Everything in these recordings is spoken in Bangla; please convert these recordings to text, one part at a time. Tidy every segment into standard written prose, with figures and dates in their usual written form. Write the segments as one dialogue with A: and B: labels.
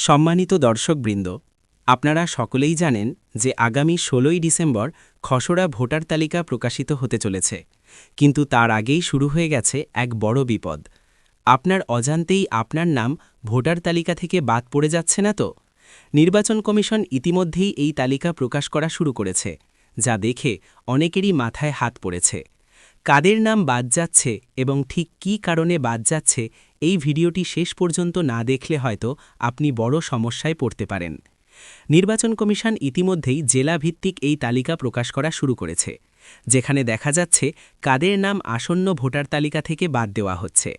A: সম্মানিত দর্শকবৃন্দ, আপনারা সকলেই জানেন যে আগামী ১৬ই ডিসেম্বর খসড়া ভোটার তালিকা প্রকাশিত হতে চলেছে, কিন্তু তার আগেই শুরু হয়ে গেছে এক বড় বিপদ। আপনার অজান্তেই আপনার নাম ভোটার তালিকা থেকে বাদ পড়ে যাচ্ছে না তো? নির্বাচন কমিশন ইতিমধ্যেই এই তালিকা প্রকাশ করা শুরু করেছে, যা দেখে অনেকেরই মাথায় হাত পড়েছে। কাদের নাম বাদ যাচ্ছে এবং ঠিক কী কারণে বাদ যাচ্ছে, এই ভিডিওটি শেষ পর্যন্ত না দেখলে হয়তো আপনি বড় সমস্যায় পড়তে পারেন। নির্বাচন কমিশন ইতিমধ্যেই জেলাভিত্তিক এই তালিকা প্রকাশ করা শুরু করেছে, যেখানে দেখা যাচ্ছে কাদের নাম আসন্ন ভোটার তালিকা থেকে বাদ দেওয়া হচ্ছে।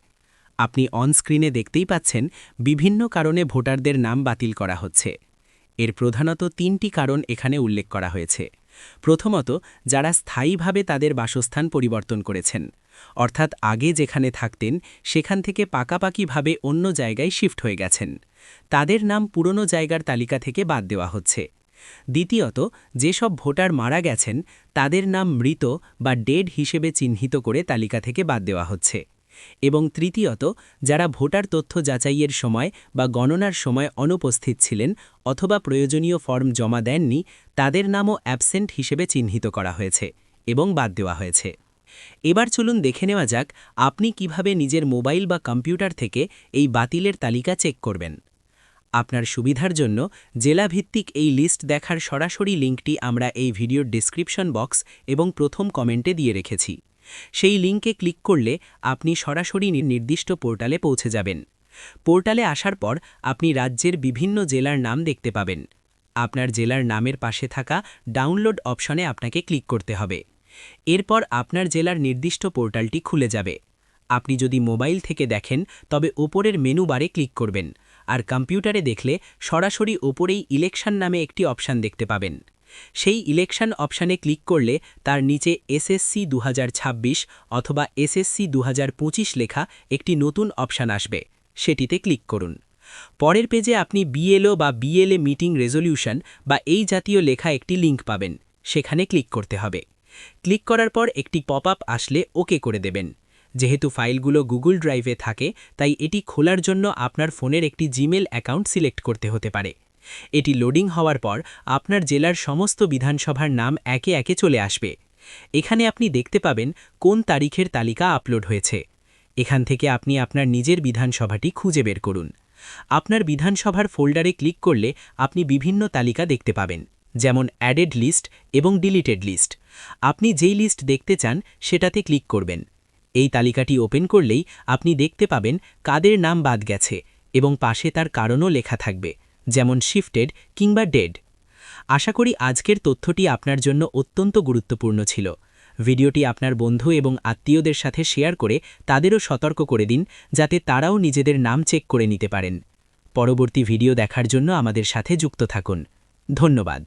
A: আপনি অনস্ক্রিনে দেখতেই পাচ্ছেন বিভিন্ন কারণে ভোটারদের নাম বাতিল করা হচ্ছে। এর প্রধানত ৩টি কারণ এখানে উল্লেখ করা হয়েছে। প্রথমত, যারা স্থায়ীভাবে তাদের বাসস্থান পরিবর্তন করেছেন, অর্থাৎ আগে যেখানে থাকতেন সেখান থেকে পাকাপাকিভাবে অন্য জায়গায় শিফট হয়ে গেছেন, তাদের নাম পুরনো জায়গার তালিকা থেকে বাদ দেওয়া হচ্ছে। দ্বিতীয়ত, যেসব ভোটার মারা গেছেন তাদের নাম মৃত বা ডেড হিসেবে চিহ্নিত করে তালিকা থেকে বাদ দেওয়া হচ্ছে। এবং তৃতীয়ত, যারা ভোটার তথ্য যাচাইয়ের সময় বা গণনার সময় অনুপস্থিত ছিলেন অথবা প্রয়োজনীয় ফর্ম জমা দেননি, তাদের নামও অ্যাবসেন্ট হিসেবে চিহ্নিত করা হয়েছে এবং বাদ দেওয়া হয়েছে। এবার চলুন দেখে নেওয়া যাক আপনি কিভাবে নিজের মোবাইল বা কম্পিউটার থেকে এই বাতিলের তালিকা চেক করবেন। আপনার সুবিধার জন্য জেলাভিত্তিক এই লিস্ট দেখার সরাসরি লিঙ্কটি আমরা এই ভিডিওর ডেসক্রিপশন বক্স এবং প্রথম কমেন্টে দিয়ে রেখেছি। সেই লিঙ্কে ক্লিক করলে আপনি সরাসরি নির্দিষ্ট পোর্টালে পৌঁছে যাবেন। পোর্টালে আসার পর আপনি রাজ্যের বিভিন্ন জেলার নাম দেখতে পাবেন। আপনার জেলার নামের পাশে থাকা ডাউনলোড অপশনে আপনাকে ক্লিক করতে হবে। এরপর আপনার জেলার নির্দিষ্ট পোর্টালটি খুলে যাবে। আপনি যদি মোবাইল থেকে দেখেন তবে ওপরের মেনু বারে ক্লিক করবেন, আর কম্পিউটারে দেখলে সরাসরি ওপরেই ইলেকশন নামে একটি অপশান দেখতে পাবেন। সেই ইলেকশন অপশানে ক্লিক করলে তার নিচে এসএসসি ২০২৬ অথবা এসএসসি ২০২৫ লেখা একটি নতুন অপশান আসবে, সেটিতে ক্লিক করুন। পরের পেজে আপনি বিএলও বা বিএলএ মিটিং রেজলিউশন বা এই জাতীয় লেখা একটি লিঙ্ক পাবেন, সেখানে ক্লিক করতে হবে। ক্লিক করার পর একটি পপ আপ আসলে ওকে করে দেবেন। যেহেতু ফাইলগুলো গুগল ড্রাইভে থাকে, তাই এটি খোলার জন্য আপনার ফোনের একটি জিমেল অ্যাকাউন্ট সিলেক্ট করতে হতে পারে। এটি লোডিং হওয়ার পর আপনার জেলার সমস্ত বিধানসভার নাম একে একে চলে আসবে। এখানে আপনি দেখতে পাবেন কোন তারিখের তালিকা আপলোড হয়েছে। এখান থেকে আপনি আপনার নিজের বিধানসভাটি খুঁজে বের করুন। আপনার বিধানসভার ফোল্ডারে ক্লিক করলে আপনি বিভিন্ন তালিকা দেখতে পাবেন, যেমন অ্যাডেড লিস্ট এবং ডিলিটেড লিস্ট। আপনি যেই লিস্ট দেখতে চান সেটাতে ক্লিক করবেন। এই তালিকাটি ওপেন করলেই আপনি দেখতে পাবেন কাদের নাম বাদ গেছে এবং পাশে তার কারণও লেখা থাকবে, যেমন শিফটেড কিংবা ডেড। আশা করি আজকের তথ্যটি আপনার জন্য অত্যন্ত গুরুত্বপূর্ণ ছিল। ভিডিওটি আপনার বন্ধু এবং আত্মীয়দের সাথে শেয়ার করে তাদেরও সতর্ক করে দিন, যাতে তারাও নিজেদের নাম চেক করে নিতে পারেন। পরবর্তী ভিডিও দেখার জন্য আমাদের সাথে যুক্ত থাকুন। ধন্যবাদ।